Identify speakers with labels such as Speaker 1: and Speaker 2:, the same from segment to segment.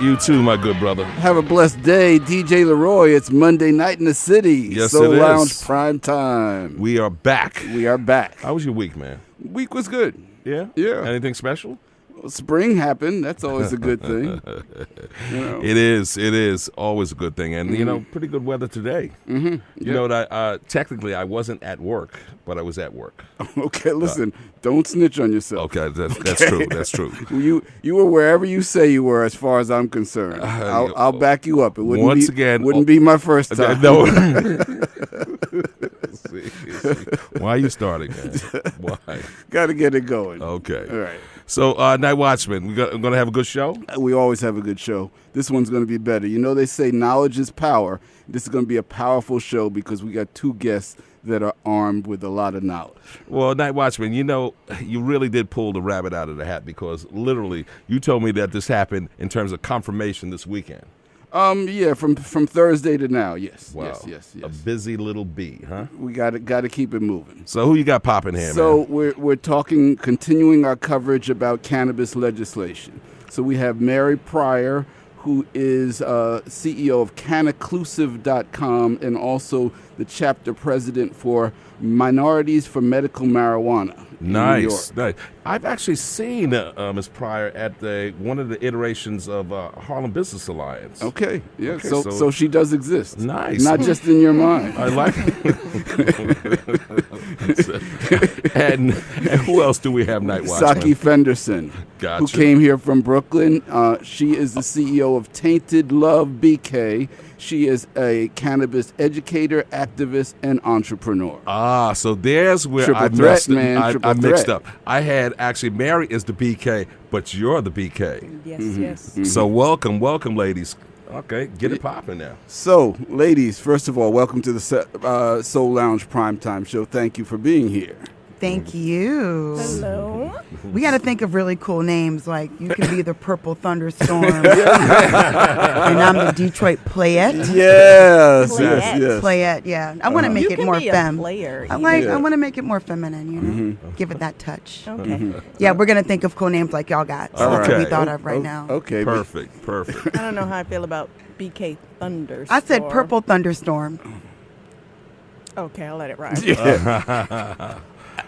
Speaker 1: You too, my good brother.
Speaker 2: Have a blessed day, DJ LeRoy. It's Monday night in the city.
Speaker 1: Yes,
Speaker 2: Soul
Speaker 1: it is.
Speaker 2: Lounge Primetime.
Speaker 1: We are back.
Speaker 2: We are back.
Speaker 1: How was your week, man?
Speaker 2: Week was good.
Speaker 1: Yeah?
Speaker 2: Yeah.
Speaker 1: Anything special?
Speaker 2: Well, spring happened. That's always a good thing.
Speaker 1: It is always a good thing. And, pretty good weather today.
Speaker 2: Mm-hmm.
Speaker 1: You know what? Technically, I wasn't at work, but I was at work.
Speaker 2: Okay, listen. Don't snitch on yourself.
Speaker 1: Okay, that's true. That's true.
Speaker 2: You were wherever you say you were, as far as I'm concerned. I'll back you up. It wouldn't be my first time.
Speaker 1: No. See. Why are you starting, man? Why?
Speaker 2: Got to get it going.
Speaker 1: Okay.
Speaker 2: All right.
Speaker 1: So, NightWatchman, we're going to have a good show?
Speaker 2: We always have a good show. This one's going to be better. You know, they say knowledge is power. This is going to be a powerful show because we got two guests that are armed with a lot of knowledge.
Speaker 1: Well, Nightwatchman, you really did pull the rabbit out of the hat because literally you told me that this happened in terms of confirmation this weekend.
Speaker 2: Yeah, from Thursday to now, yes.
Speaker 1: Wow.
Speaker 2: Yes.
Speaker 1: A busy little bee, huh?
Speaker 2: We got to keep it moving.
Speaker 1: So who you got popping here,
Speaker 2: So
Speaker 1: man?
Speaker 2: we're continuing our coverage about cannabis legislation. So we have Mary Pryor, who is CEO of Cannaclusive.com and also the chapter president for Minorities for Medical Marijuana.
Speaker 1: Nice. I've actually seen Ms. Pryor at one of the iterations of Harlem Business Alliance.
Speaker 2: Okay, yeah.
Speaker 1: Okay,
Speaker 2: so she does exist.
Speaker 1: Nice.
Speaker 2: Not just in your mind.
Speaker 1: I like it. and who else do we have, Nightwatchman?
Speaker 2: Saki Fenderson,
Speaker 1: Gotcha.
Speaker 2: who came here from Brooklyn. She is the CEO of Tainted Love BK. She is a cannabis educator, activist, and entrepreneur.
Speaker 1: So there's where
Speaker 2: Triple
Speaker 1: I
Speaker 2: threat,
Speaker 1: messed
Speaker 2: man.
Speaker 1: I
Speaker 2: Triple
Speaker 1: mixed
Speaker 2: threat.
Speaker 1: up. I had actually Mary is the BK, but you're the BK.
Speaker 3: Yes,
Speaker 2: Mm-hmm.
Speaker 3: yes.
Speaker 1: So welcome, ladies. Okay, get it popping now.
Speaker 2: So, ladies, first of all, welcome to the Soul Lounge Primetime Show. Thank you for being here.
Speaker 4: Thank you.
Speaker 3: Hello.
Speaker 4: We got to think of really cool names. Like you can be the Purple Thunderstorm, and I'm the Detroit Playette.
Speaker 2: Yes.
Speaker 4: Playette, yeah. I want to make
Speaker 3: You
Speaker 4: it
Speaker 3: can
Speaker 4: more
Speaker 3: be a
Speaker 4: femme.
Speaker 3: player.
Speaker 4: I want
Speaker 2: Yeah.
Speaker 4: to make it more feminine. You know, give it that touch.
Speaker 3: Okay.
Speaker 4: Yeah, we're gonna think of cool names like y'all got. So that's what we
Speaker 1: Okay.
Speaker 4: thought of right now.
Speaker 2: Okay.
Speaker 1: Perfect.
Speaker 3: I don't know how I feel about BK Thunderstorm.
Speaker 4: I said Purple Thunderstorm.
Speaker 3: Okay, I'll let it ride.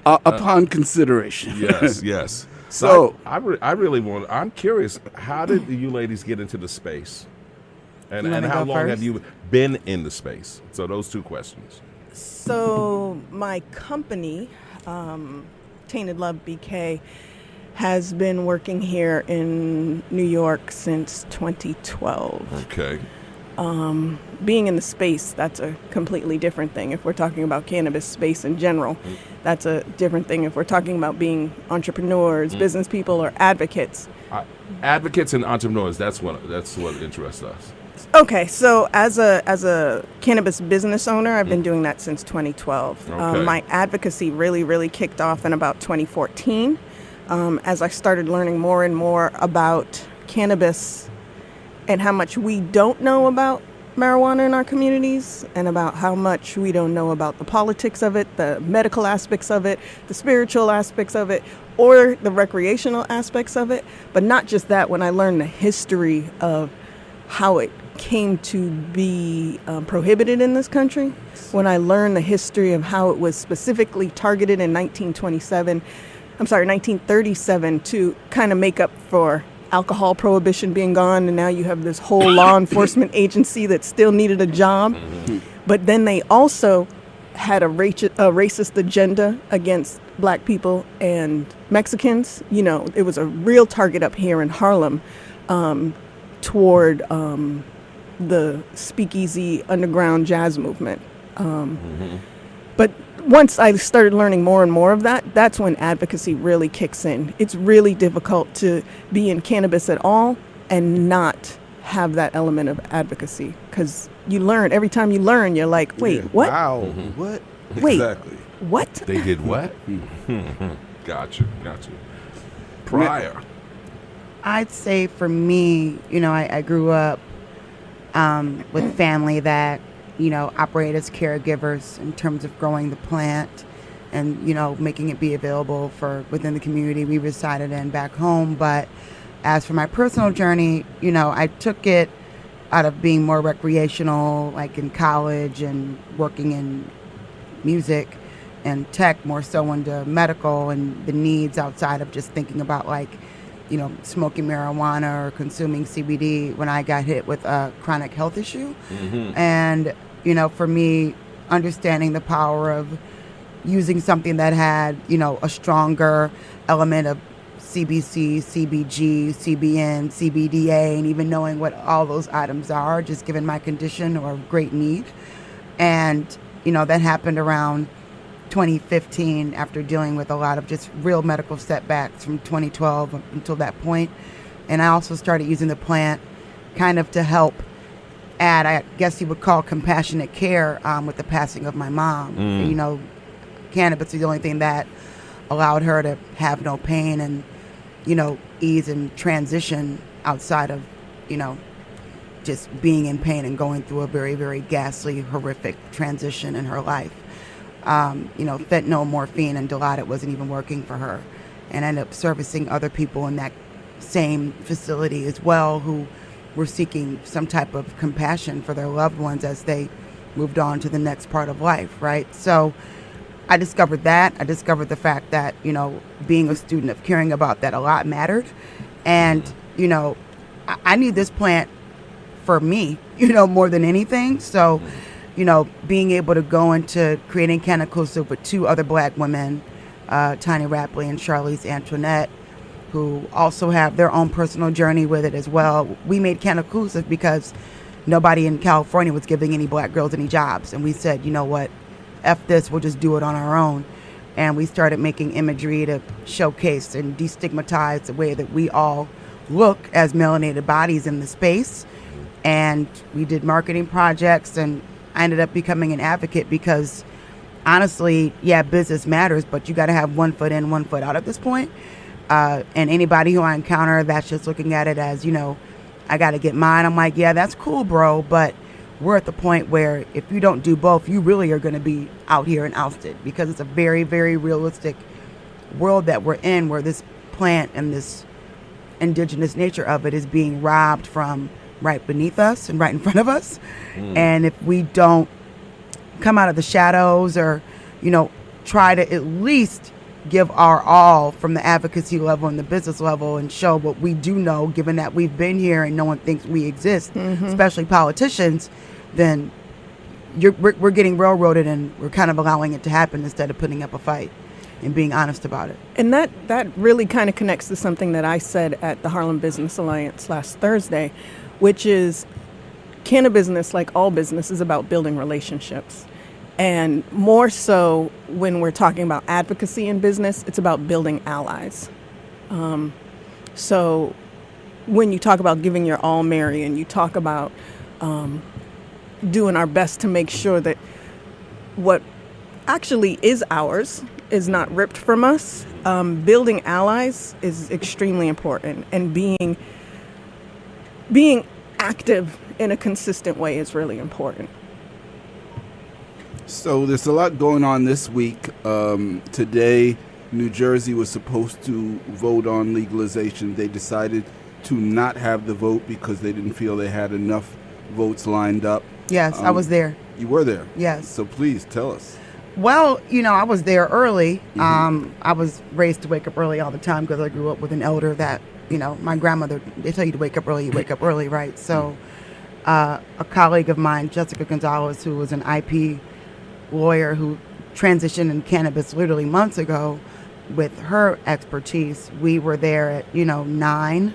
Speaker 2: Upon consideration.
Speaker 1: Yes.
Speaker 2: So
Speaker 1: I'm curious. How did you ladies get into the space, and
Speaker 4: You wanna
Speaker 1: how
Speaker 4: go
Speaker 1: long have
Speaker 4: first?
Speaker 1: you been in the space? So those two questions.
Speaker 3: So my company, Tainted Love BK, has been working here in New York since 2012.
Speaker 1: Okay.
Speaker 3: Being in the space, that's a completely different thing. If we're talking about cannabis space in general, that's a different thing. If we're talking about being entrepreneurs, business people, or advocates.
Speaker 1: Advocates and entrepreneurs. That's what interests us.
Speaker 3: Okay, so as a cannabis business owner, I've been doing that since 2012.
Speaker 1: Okay.
Speaker 3: My advocacy really kicked off in about 2014 as I started learning more and more about cannabis and how much we don't know about marijuana in our communities and about how much we don't know about the politics of it, the medical aspects of it, the spiritual aspects of it, or the recreational aspects of it. But not just that, when I learned the history of how it came to be prohibited in this country, when I learned the history of how it was specifically targeted in 1937 to kind of make up for alcohol prohibition being gone, and now you have this whole law enforcement agency that still needed a job. But then they also had a racist agenda against black people and Mexicans. You know, it was a real target up here in Harlem toward the speakeasy underground jazz movement. But once I started learning more and more of that, that's when advocacy really kicks in. It's really difficult to be in cannabis at all and not have that element of advocacy, because you learn. Every time you learn, you're like, wait, what?
Speaker 2: Wow. What?
Speaker 3: Wait,
Speaker 2: Exactly.
Speaker 3: what?
Speaker 1: They did what? Gotcha. Pryor.
Speaker 4: I'd say for me, I grew up with family that operate as caregivers in terms of growing the plant and, making it be available for within the community we resided in back home. But as for my personal journey, I took it out of being more recreational, like in college and working in music and tech, more so into medical and the needs outside of just thinking about smoking marijuana or consuming CBD when I got hit with a chronic health issue.
Speaker 1: Mm-hmm.
Speaker 4: And, for me, understanding the power of using something that had, a stronger element of CBC, CBG, CBN, CBDA, and even knowing what all those items are, just given my condition or great need. And, that happened around 2015 after dealing with a lot of just real medical setbacks from 2012 until that point. And I also started using the plant kind of to help add, I guess you would call, compassionate care with the passing of my mom. Cannabis is the only thing that allowed her to have no pain and, ease and transition outside of, just being in pain and going through a very, very ghastly, horrific transition in her life. Fentanyl, morphine, and Dilaudid wasn't even working for her. And I ended up servicing other people in that same facility as well who were seeking some type of compassion for their loved ones as they moved on to the next part of life, right? So I discovered that. I discovered the fact that, being a student of caring about that a lot mattered. And, I need this plant for me, more than anything. So, being able to go into creating Cannaclusive with two other black women, Tiny Rapley and Charlize Antoinette, who also have their own personal journey with it as well. We made Cannaclusive because nobody in California was giving any black girls any jobs. And we said, you know what, F this, we'll just do it on our own. And we started making imagery to showcase and destigmatize the way that we all look as melanated bodies in the space. And we did marketing projects, and I ended up becoming an advocate because honestly, yeah, business matters, but you got to have 1 foot in, 1 foot out at this point. And anybody who I encounter that's just looking at it as, I got to get mine. I'm like, yeah, that's cool, bro. But we're at the point where if you don't do both, you really are going to be out here and ousted, because it's a very, very realistic world that we're in, where this plant and this indigenous nature of it is being robbed from right beneath us and right in front of us. And if we don't come out of the shadows or, try to at least give our all from the advocacy level and the business level and show what we do know, given that we've been here and no one thinks we exist, especially politicians, then we're getting railroaded, and we're kind of allowing it to happen instead of putting up a fight and being honest about it.
Speaker 3: And that really kind of connects to something that I said at the Harlem Business Alliance last Thursday, which is cannabis, like all business, is about building relationships. And more so when we're talking about advocacy in business, it's about building allies. So when you talk about giving your all, Mary, and you talk about doing our best to make sure that what actually is ours is not ripped from us, building allies is extremely important, and being active in a consistent way is really important.
Speaker 2: So there's a lot going on this week. Today, New Jersey was supposed to vote on legalization. They decided to not have the vote because they didn't feel they had enough votes lined up.
Speaker 4: Yes, I was there.
Speaker 2: You were there?
Speaker 4: Yes.
Speaker 2: So please tell us.
Speaker 4: Well, I was there early. I was raised to wake up early all the time because I grew up with an elder that, my grandmother, they tell you to wake up early, you wake up early, right? So a colleague of mine, Jessica Gonzalez, who was an IP lawyer who transitioned in cannabis literally months ago, with her expertise, we were there at, 9,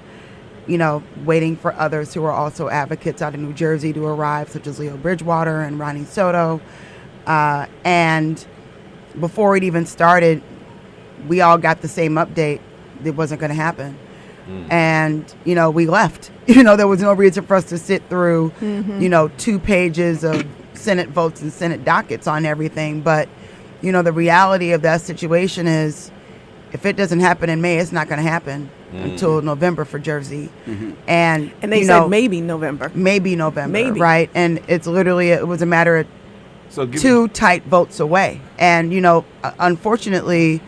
Speaker 4: waiting for others who are also advocates out of New Jersey to arrive, such as Leo Bridgewater and Ronnie Soto. And before it even started, we all got the same update. It wasn't going to happen. And, we left. There was no reason for us to sit through, 2 pages of Senate votes and Senate dockets on everything. But, the reality of that situation is, if it doesn't happen in May, it's not going to happen until November for Jersey. And
Speaker 3: they said maybe November.
Speaker 4: Maybe, right? And it's literally, it was a matter of 2 tight votes away. And, unfortunately,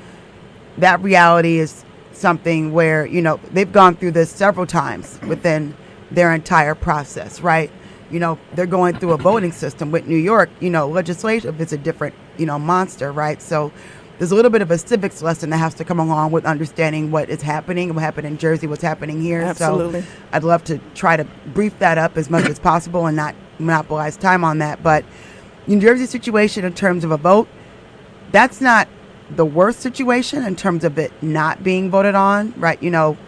Speaker 4: that reality is something where, you know, they've gone through this several times within their entire process, right? You know, they're going through a voting system. With New York, you know, legislative is a different, you know, monster, right? So there's a little bit of a civics lesson that has to come along with understanding what is happening, what happened in Jersey, what's happening here.
Speaker 3: Absolutely.
Speaker 4: So I'd love to try to brief that up as much as possible and not monopolize time on that. But New Jersey's situation in terms of a vote, that's not the worst situation in terms of it not being voted on, right? You know,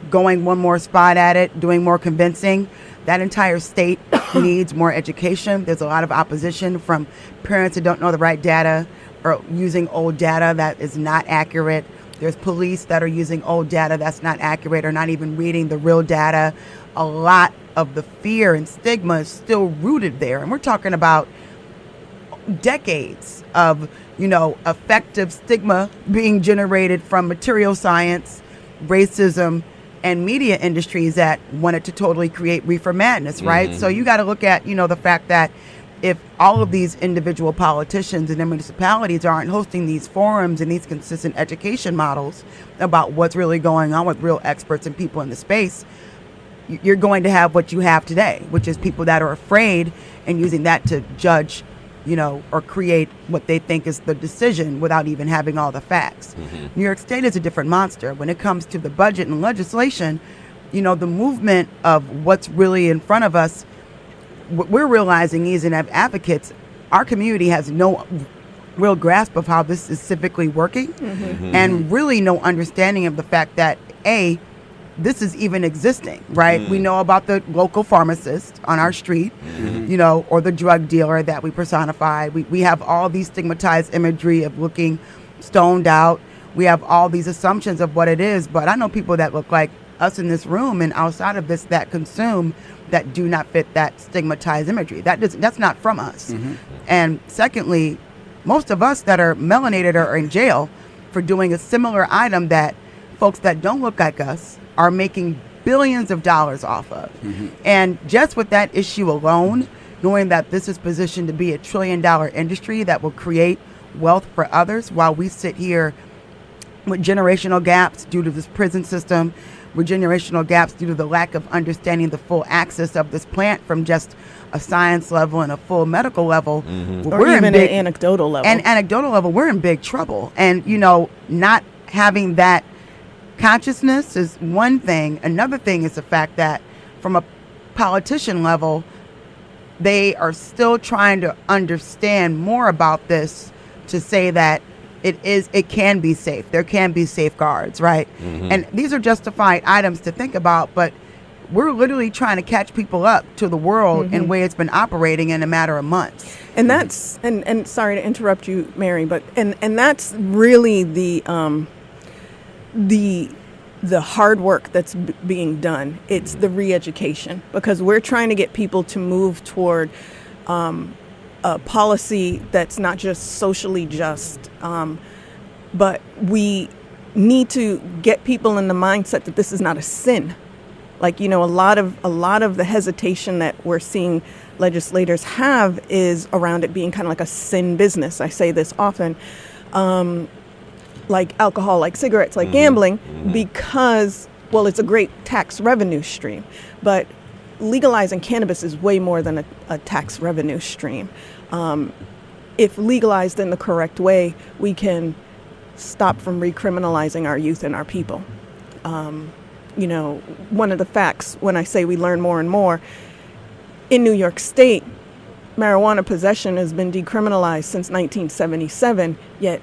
Speaker 4: going one more spot at it, doing more convincing. That entire state needs more education. There's a lot of opposition from parents who don't know the right data or using old data that is not accurate. There's police that are using old data that's not accurate or not even reading the real data. A lot of the fear and stigma is still rooted there. And we're talking about decades of, you know, effective stigma being generated from material science, racism, and media industries that wanted to totally create reefer madness, right? Mm-hmm. So you got to look at, you know, the fact that if all of these individual politicians and their municipalities aren't hosting these forums and these consistent education models about what's really going on with real experts and people in the space, you're going to have what you have today, which is people that are afraid and using that to judge, you know, or create what they think is the decision without even having all the facts. Mm-hmm. New York State is a different monster. When it comes to the budget and legislation, you know, the movement of what's really in front of us, what we're realizing is, and as advocates, our community has no real grasp of how this is civically working, mm-hmm. Mm-hmm. and really no understanding of the fact that, A, this is even existing, right? Mm. We know about the local pharmacist on our street, mm-hmm. you know, or the drug dealer that we personify. We have all these stigmatized imagery of looking stoned out. We have all these assumptions of what it is. But I know people that look like us in this room and outside of this that consume that do not fit that stigmatized imagery. That's not from us. Mm-hmm. And secondly, most of us that are melanated are in jail for doing a similar item that folks that don't look like us are making billions of dollars off of. Mm-hmm. And just with that issue alone, knowing that this is positioned to be $1 trillion industry that will create wealth for others while we sit here with generational gaps due to this prison system, with generational gaps due to the lack of understanding the full access of this plant from just a science level and a full medical level. Mm-hmm.
Speaker 3: Or even an anecdotal level.
Speaker 4: And anecdotal level, we're in big trouble. And, you know, not having that consciousness is one thing. Another thing is the fact that from a politician level, they are still trying to understand more about this to say that it can be safe. There can be safeguards, right? Mm-hmm. And these are justified items to think about, but we're literally trying to catch people up to the world mm-hmm. in a way it's been operating in a matter of months.
Speaker 3: And that's, and sorry to interrupt you, Mary, but, and that's really the hard work that's being done. It's the re-education, because we're trying to get people to move toward a policy that's not just socially just, but we need to get people in the mindset that this is not a sin. Like, you know, a lot of the hesitation that we're seeing legislators have is around it being kind of like a sin business. I say this often. Like alcohol, like cigarettes, like mm-hmm. gambling, mm-hmm. because, well, it's a great tax revenue stream. But legalizing cannabis is way more than a tax revenue stream. If legalized in the correct way, we can stop from recriminalizing our youth and our people. You know, one of the facts when I say we learn more and more, in New York State, marijuana possession has been decriminalized since 1977, yet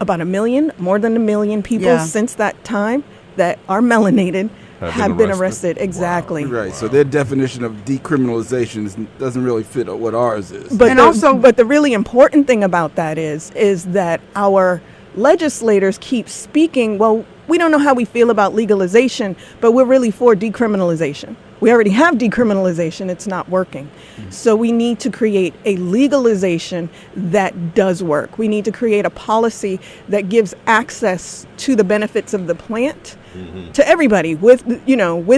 Speaker 3: about more than 1 million people since that time that are melanated have been arrested. Exactly.
Speaker 2: Wow. Right. So their definition of decriminalization doesn't really fit what ours is.
Speaker 3: But but the really important thing about that is that our legislators keep speaking, well, we don't know how we feel about legalization, but we're really for decriminalization. We already have decriminalization. It's not working. Mm-hmm. So we need to create a legalization that does work. We need to create a policy that gives access to the benefits of the plant mm-hmm. to everybody with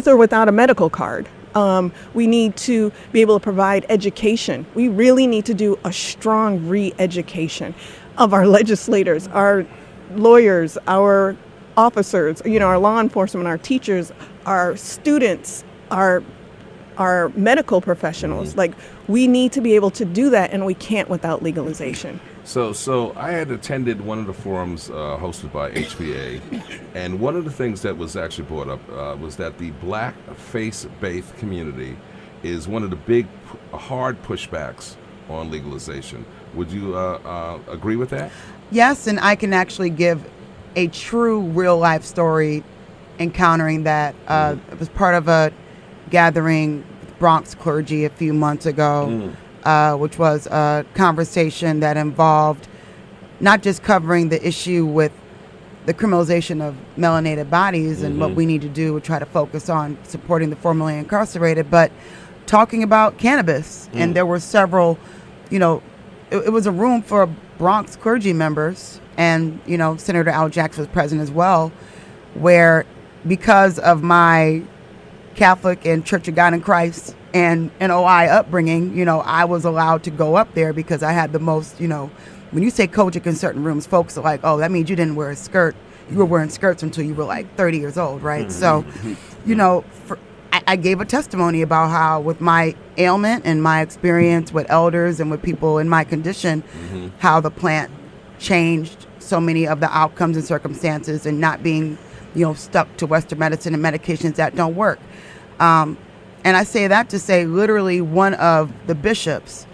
Speaker 3: or without a medical card. We need to be able to provide education. We really need to do a strong re-education of our legislators, our lawyers, our officers, our law enforcement, our teachers, our students, our medical professionals. Like, we need to be able to do that, and we can't without legalization.
Speaker 1: So I had attended one of the forums hosted by HPA, and one of the things that was actually brought up was that the black faith-based community is one of the big, hard pushbacks on legalization. Would you agree with that?
Speaker 4: Yes, and I can actually give a true real-life story encountering that. It was part of a gathering with Bronx clergy a few months ago, which was a conversation that involved not just covering the issue with the criminalization of melanated bodies and what we need to do to try to focus on supporting the formerly incarcerated, but talking about cannabis. And there were several, it was a room for Bronx clergy members, and, Senator Al Jackson was present as well, where because of my Catholic and Church of God in Christ and NOI upbringing, I was allowed to go up there because I had the most, when you say Kojic in certain rooms, folks are like, oh, that means you didn't wear a skirt. You were wearing skirts until you were like 30 years old, right? So, I gave a testimony about how with my ailment and my experience with elders and with people in my condition, how the plant changed so many of the outcomes and circumstances, and not being, stuck to Western medicine and medications that don't work. And I say that to say literally one of the bishops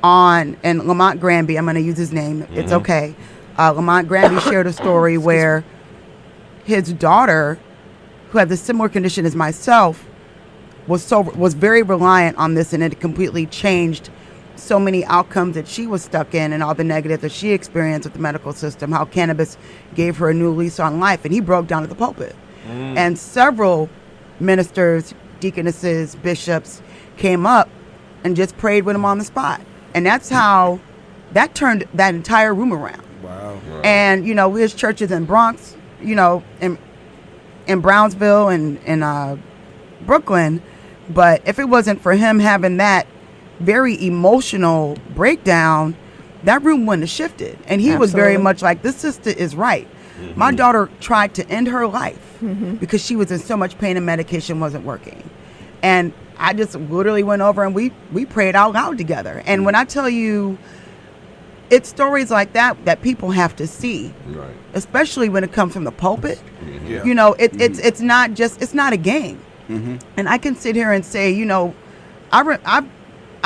Speaker 4: and Lamont Granby, I'm going to use his name, it's okay. Lamont Granby shared a story where his daughter, who had a similar condition as myself, was very reliant on this, and it completely changed so many outcomes that she was stuck in and all the negative that she experienced with the medical system, how cannabis gave her a new lease on life. And he broke down at the pulpit. And several ministers, deaconesses, bishops came up and just prayed with him on the spot. And that's how that turned that entire room around.
Speaker 2: Wow.
Speaker 4: And, his churches in Bronx, in Brownsville and in Brooklyn. But if it wasn't for him having that very emotional breakdown, that room wouldn't have shifted. And he was very much like, this sister is right. My daughter tried to end her life because she was in so much pain and medication wasn't working. And I just literally went over and we prayed out loud together. And when I tell you, it's stories like that people have to see,
Speaker 1: Right.
Speaker 4: especially when it comes from the pulpit.
Speaker 1: Yeah.
Speaker 4: It's not a game. And I can sit here and say,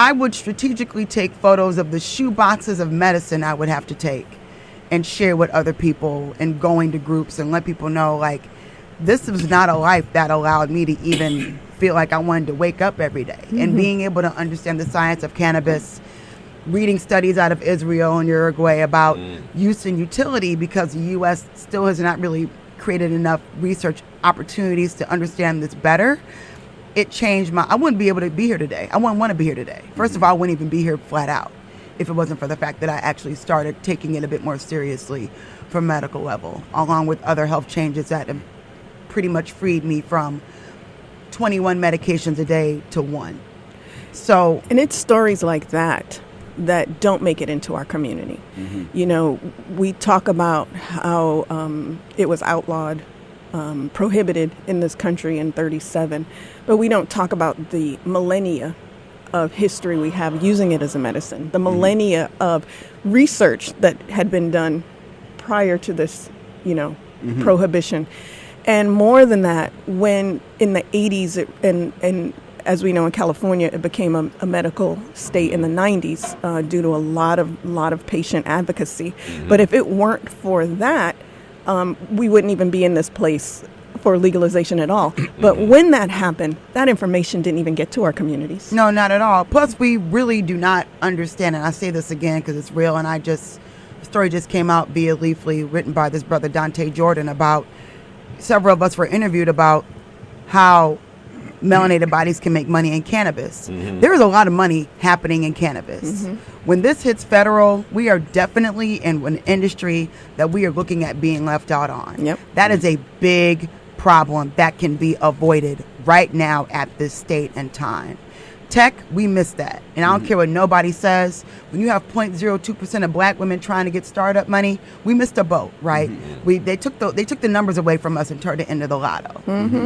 Speaker 4: I would strategically take photos of the shoe boxes of medicine I would have to take and share with other people and going to groups and let people know, like, this was not a life that allowed me to even feel like I wanted to wake up every day. And being able to understand the science of cannabis, reading studies out of Israel and Uruguay about use and utility, because the U.S. still has not really created enough research opportunities to understand this better. It changed I wouldn't be able to be here today. I wouldn't want to be here today. First of all, I wouldn't even be here flat out if it wasn't for the fact that I actually started taking it a bit more seriously from medical level, along with other health changes that have pretty much freed me from 21 medications a day to 1. So,
Speaker 3: and it's stories like that don't make it into our community. We talk about how it was outlawed, prohibited in this country in 1937, but we don't talk about the millennia of history we have using it as a medicine, the millennia of research that had been done prior to this, prohibition. And more than that, when in the 80s, and as we know in California, it became a medical state in the 90s due to a lot of patient advocacy. But if it weren't for that, we wouldn't even be in this place for legalization at all. But when that happened, that information didn't even get to our communities.
Speaker 4: No, not at all. Plus, we really do not understand, and I say this again because it's real, and the story just came out via Leafly, written by this brother Dante Jordan, about several of us were interviewed about how melanated bodies can make money in cannabis. There is a lot of money happening in cannabis. When this hits federal, we are definitely in an industry that we are looking at being left out on.
Speaker 3: Yep.
Speaker 4: That is a big problem that can be avoided right now at this state and time. Tech, we missed that. And I don't care what nobody says. When you have 0.02% of black women trying to get startup money, we missed a boat, right? They took the numbers away from us and turned it into the lotto.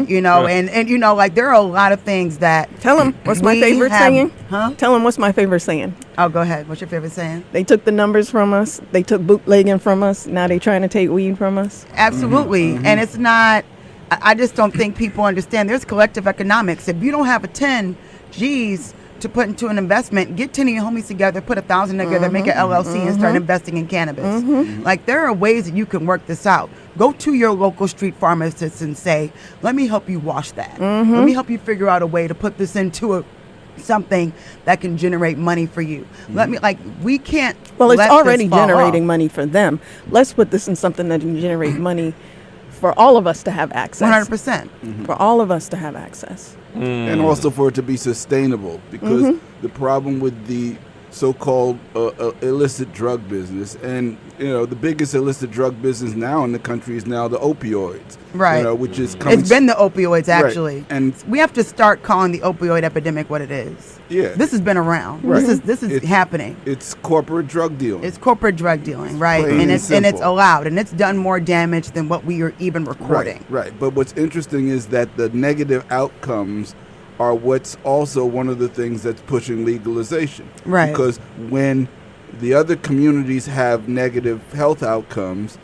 Speaker 4: You know, and you know, like there are a lot of things that
Speaker 3: Tell them what's my favorite saying.
Speaker 4: Huh?
Speaker 3: Tell them what's my favorite saying.
Speaker 4: Oh, go ahead. What's your favorite saying?
Speaker 3: They took the numbers from us. They took bootlegging from us. Now they trying to take weed from us.
Speaker 4: Absolutely. And it's not, I just don't think people understand. There's collective economics. If you don't have a 10 G's to put into an investment, get 10 of your homies together, put 1,000 together, make an LLC and start investing in cannabis. Like there are ways that you can work this out. Go to your local street pharmacist and say, let me help you wash that. Let me help you figure out a way to put this into something that can generate money for you. Let me, like, we can't.
Speaker 3: Well, it's
Speaker 4: let
Speaker 3: already
Speaker 4: this fall
Speaker 3: generating
Speaker 4: off.
Speaker 3: money for them. Let's put this in something that can generate money for all of us to have access.
Speaker 4: 100%.
Speaker 3: For all of us to have access.
Speaker 2: And also for it to be sustainable, because the problem with the so-called illicit drug business, and you know, the biggest illicit drug business now in the country is now the opioids,
Speaker 4: Right.
Speaker 2: You know, which is coming.
Speaker 4: It's been the opioids, actually.
Speaker 2: Right. And
Speaker 4: we have to start calling the opioid epidemic what it is.
Speaker 2: Yeah.
Speaker 4: This has been around.
Speaker 2: Right.
Speaker 4: This is
Speaker 2: It's-
Speaker 4: happening.
Speaker 2: it's corporate drug dealing.
Speaker 4: It's corporate drug dealing, right?
Speaker 2: plain
Speaker 4: And
Speaker 2: and
Speaker 4: it's
Speaker 2: simple.
Speaker 4: allowed, and it's done more damage than what we are even recording.
Speaker 2: Right. But what's interesting is that the negative outcomes are what's also one of the things that's pushing legalization.
Speaker 4: Right.
Speaker 2: Because when the other communities have negative health outcomes,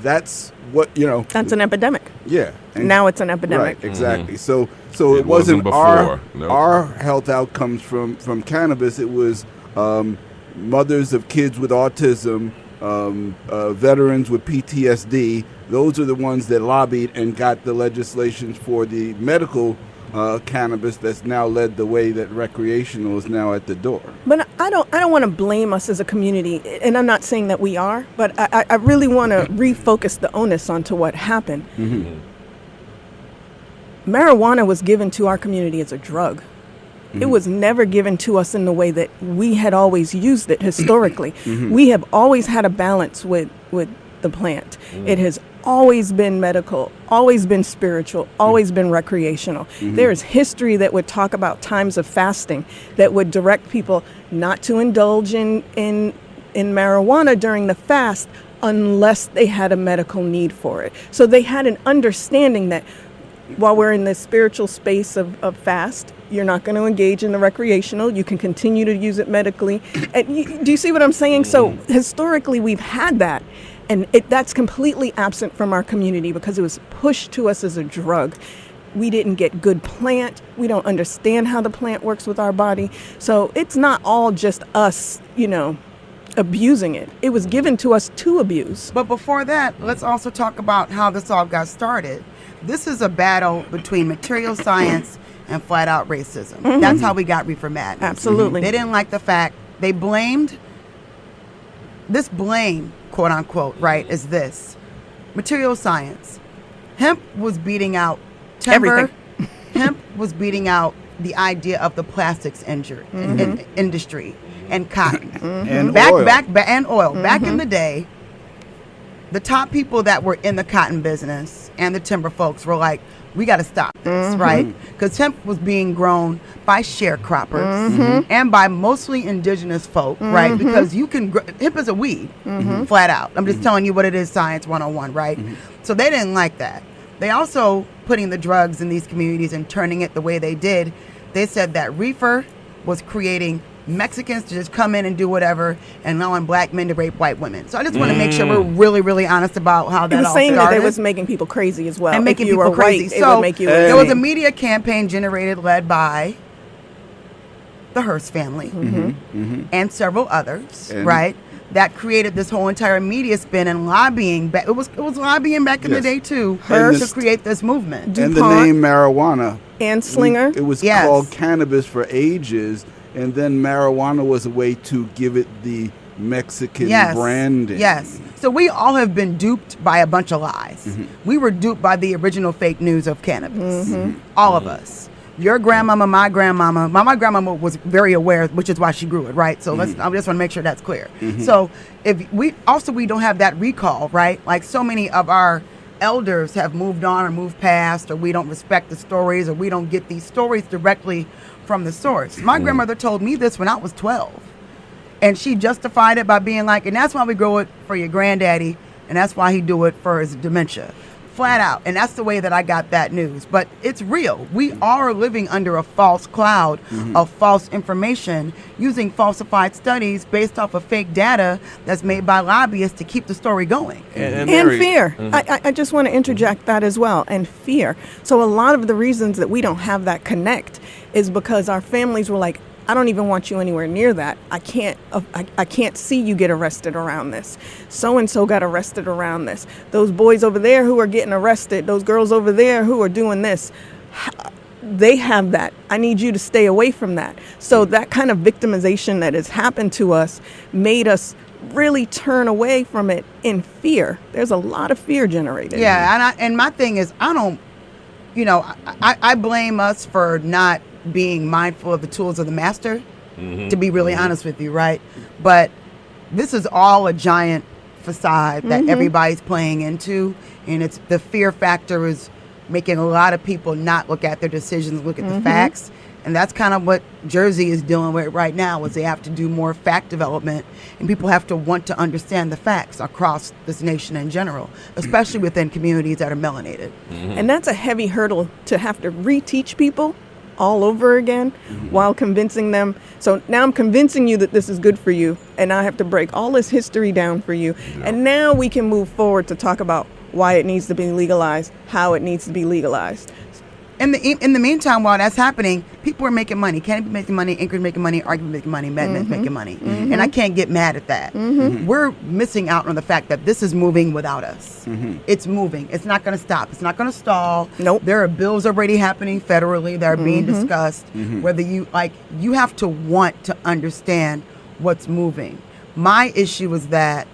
Speaker 2: that's what, you know.
Speaker 3: That's an epidemic.
Speaker 2: Yeah. And
Speaker 3: Now it's an epidemic.
Speaker 2: Right, exactly. So
Speaker 1: It
Speaker 2: it wasn't
Speaker 1: wasn't
Speaker 2: our
Speaker 1: before. Nope.
Speaker 2: our health outcomes from cannabis. It was mothers of kids with autism, veterans with PTSD. Those are the ones that lobbied and got the legislations for the medical cannabis that's now led the way that recreational is now at the door.
Speaker 3: But I don't want to blame us as a community, and I'm not saying that we are, but I really want to refocus the onus onto what happened. Marijuana was given to our community as a drug. It was never given to us in the way that we had always used it historically. We have always had a balance with the plant. It has always been medical, always been spiritual, always been recreational. There is history that would talk about times of fasting that would direct people not to indulge in marijuana during the fast unless they had a medical need for it. So they had an understanding that while we're in this spiritual space of fast, you're not going to engage in the recreational. You can continue to use it medically. And do you see what I'm saying? So historically, we've had that. And that's completely absent from our community because it was pushed to us as a drug. We didn't get good plant. We don't understand how the plant works with our body. So it's not all just us, abusing it. It was given to us to abuse.
Speaker 4: But before that, let's also talk about how this all got started. This is a battle between material science and flat out racism. That's how we got reefer madness.
Speaker 3: Absolutely.
Speaker 4: They didn't like the fact, they blamed, this blame, quote unquote, right, is this. Material science. Hemp was beating out timber.
Speaker 3: Everything.
Speaker 4: Hemp was beating out the idea of the plastics industry and cotton.
Speaker 2: And
Speaker 4: Back
Speaker 2: oil.
Speaker 4: and oil. Back in the day, the top people that were in the cotton business and the timber folks were like, we got to stop this, right? Because hemp was being grown by sharecroppers and by mostly indigenous folk, right? Because you can, hemp is a weed, flat out. I'm just telling you what it is, science 101, right? So they didn't like that. They also, putting the drugs in these communities and turning it the way they did, they said that reefer was creating Mexicans to just come in and do whatever and allowing black men to rape white women. So I just want to make sure we're really, really honest about how that
Speaker 3: It was
Speaker 4: all
Speaker 3: saying
Speaker 4: started.
Speaker 3: that it was making people crazy as well.
Speaker 4: And making
Speaker 3: if you
Speaker 4: people
Speaker 3: were
Speaker 4: crazy.
Speaker 3: White,
Speaker 4: So
Speaker 3: it would make you
Speaker 4: there was a
Speaker 3: insane.
Speaker 4: media campaign generated, led by the Hearst family and several others,
Speaker 2: And-
Speaker 4: right? That created this whole entire media spin and lobbying. It was lobbying back in the
Speaker 2: Yes.
Speaker 4: day too
Speaker 2: And
Speaker 4: to
Speaker 2: this-
Speaker 4: create this movement.
Speaker 2: And the
Speaker 3: DuPont.
Speaker 2: name marijuana.
Speaker 3: And Slinger.
Speaker 2: It was
Speaker 4: Yes.
Speaker 2: called cannabis for ages, and then marijuana was a way to give it the Mexican branding.
Speaker 4: Yes. So we all have been duped by a bunch of lies. We were duped by the original fake news of cannabis. All of us. Your grandmama, my grandmama. My grandmama was very aware, which is why she grew it, right? So I just want to make sure that's clear. So if we don't have that recall, right? Like so many of our elders have moved on or moved past, or we don't respect the stories, or we don't get these stories directly from the source. My grandmother told me this when I was 12, and she justified it by being like, and that's why we grow it for your granddaddy, and that's why he do it for his dementia. Flat out. And that's the way that I got that news. But it's real. We are living under a false cloud of false information, using falsified studies based off of fake data that's made by lobbyists to keep the story going.
Speaker 3: And fear. I just want to interject that as well. And fear. So a lot of the reasons that we don't have that connect is because our families were like, I don't even want you anywhere near that. I can't see you get arrested around this. So-and-so got arrested around this. Those boys over there who are getting arrested, those girls over there who are doing this, they have that. I need you to stay away from that. So that kind of victimization that has happened to us made us really turn away from it in fear. There's a lot of fear generated.
Speaker 4: Yeah, and my thing is, I blame us for not being mindful of the tools of the master, to be really honest with you, right? But this is all a giant facade that everybody's playing into, and it's the fear factor is making a lot of people not look at their decisions, look at the facts. And that's kind of what Jersey is dealing with right now, is they have to do more fact development, and people have to want to understand the facts across this nation in general, especially within communities that are melanated.
Speaker 3: And that's a heavy hurdle to have to reteach people all over again while convincing them. So now I'm convincing you that this is good for you, and I have to break all this history down for you. And now we can move forward to talk about why it needs to be legalized, how it needs to be legalized.
Speaker 4: In the meantime, while that's happening, people are making money. Cannabis making money, Anchorage making money, Argument making money, Madman's making money. And I can't get mad at that. We're missing out on the fact that this is moving without us. It's moving. It's not going to stop. It's not going to stall.
Speaker 3: Nope.
Speaker 4: There are bills already happening federally that are being discussed. Whether you have to want to understand what's moving. My issue is that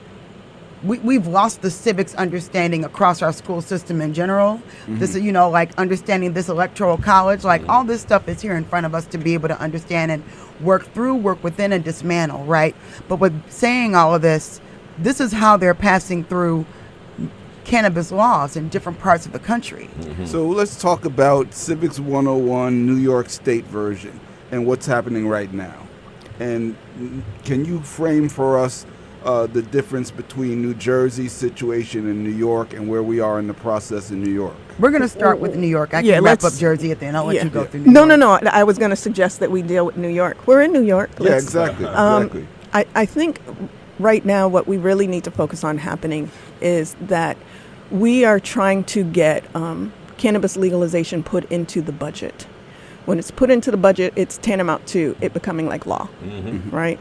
Speaker 4: we've lost the civics understanding across our school system in general. This is, understanding this electoral college, all this stuff is here in front of us to be able to understand and work within and dismantle, right? But with saying all of this, this is how they're passing through cannabis laws in different parts of the country.
Speaker 2: So let's talk about Civics 101 New York State version and what's happening right now. And can you frame for us the difference between New Jersey's situation in New York and where we are in the process in New York?
Speaker 4: We're going to start with New York. I can wrap up Jersey at the end. I'll let you go through New York.
Speaker 3: No. I was going to suggest that we deal with New York. We're in New York.
Speaker 2: Exactly.
Speaker 3: I think right now what we really need to focus on happening is that we are trying to get cannabis legalization put into the budget. When it's put into the budget, it's tantamount to it becoming like law, right?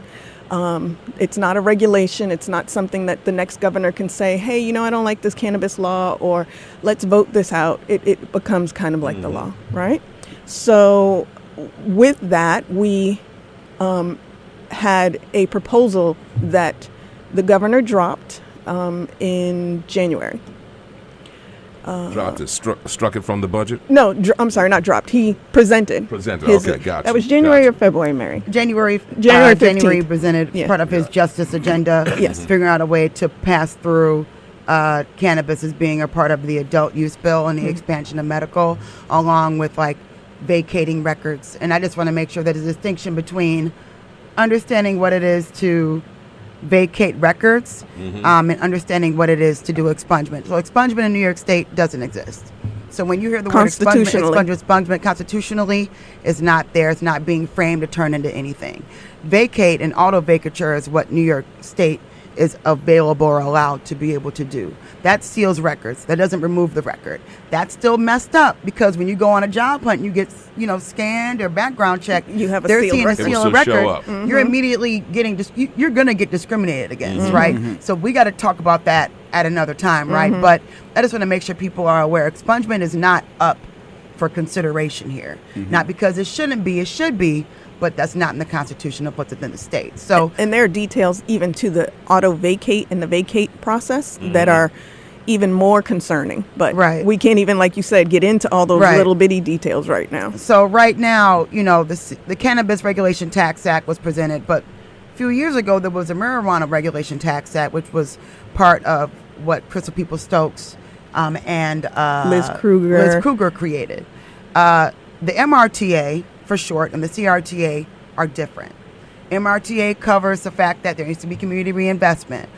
Speaker 3: It's not a regulation. It's not something that the next governor can say, hey, I don't like this cannabis law, or let's vote this out. It becomes kind of like the law, right? So with that, we had a proposal that the governor dropped in January.
Speaker 1: Dropped it, struck it from the budget?
Speaker 3: No, I'm sorry, not dropped. He presented.
Speaker 1: Okay, gotcha.
Speaker 3: That was January or February, Mary?
Speaker 4: January
Speaker 3: 15th.
Speaker 4: January presented part of his justice agenda. Figuring out a way to pass through cannabis as being a part of the adult use bill and the expansion of medical, along with vacating records. And I just want to make sure that there's a distinction between understanding what it is to vacate records and understanding what it is to do expungement. So expungement in New York State doesn't exist. So when you hear the word expungement constitutionally is not there. It's not being framed to turn into anything. Vacate and auto vacature is what New York State is available or allowed to be able to do. That seals records. That doesn't remove the record. That's still messed up because when you go on a job hunt and you get, scanned or background checked,
Speaker 3: you have
Speaker 4: they're seeing a sealed record. You're immediately getting, you're going to get discriminated against, right? So we got to talk about that at another time, right? But I just want to make sure people are aware expungement is not up for consideration here. Not because it shouldn't be, it should be, but that's not in the Constitution of what's within the state. So,
Speaker 3: and there are details even to the auto vacate and the vacate process that are even more concerning. But we can't even, like you said, get into all those little bitty details right now.
Speaker 4: So right now, the Cannabis Regulation Tax Act was presented, but a few years ago there was a Marijuana Regulation Tax Act, which was part of what Crystal Peoples-Stokes and
Speaker 3: Liz Kruger
Speaker 4: created. The MRTA, for short, and the CRTA are different. MRTA covers the fact that there needs to be community reinvestment.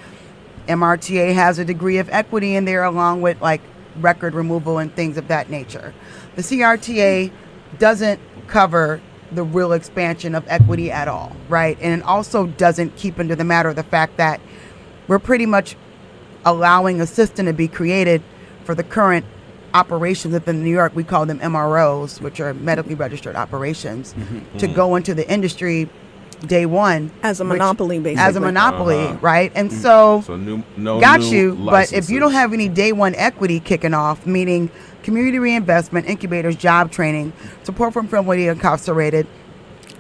Speaker 4: MRTA has a degree of equity in there along with like record removal and things of that nature. The CRTA doesn't cover the real expansion of equity at all, right? And it also doesn't keep into the matter of the fact that we're pretty much allowing a system to be created for the current operations within New York. We call them MROs, which are medically registered operations, to go into the industry day one
Speaker 3: as a monopoly, basically.
Speaker 4: As a monopoly, right? And so got
Speaker 1: new
Speaker 4: you, but if you don't
Speaker 1: licenses.
Speaker 4: have any day one equity kicking off, meaning community reinvestment, incubators, job training, support for formerly incarcerated,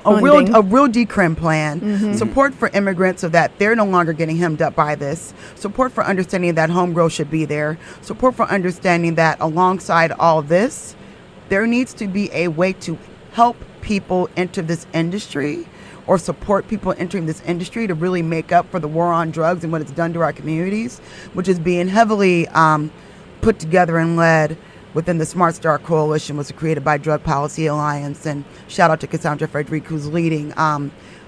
Speaker 4: a real decrim plan, support for immigrants so that they're no longer getting hemmed up by this, support for understanding that home growth should be there, support for understanding that alongside all this, there needs to be a way to help people enter this industry or support people entering this industry to really make up for the war on drugs and what it's done to our communities, which is being heavily put together and led within the Smart Start Coalition, was created by Drug Policy Alliance. And shout out to Cassandra Frederick, who's leading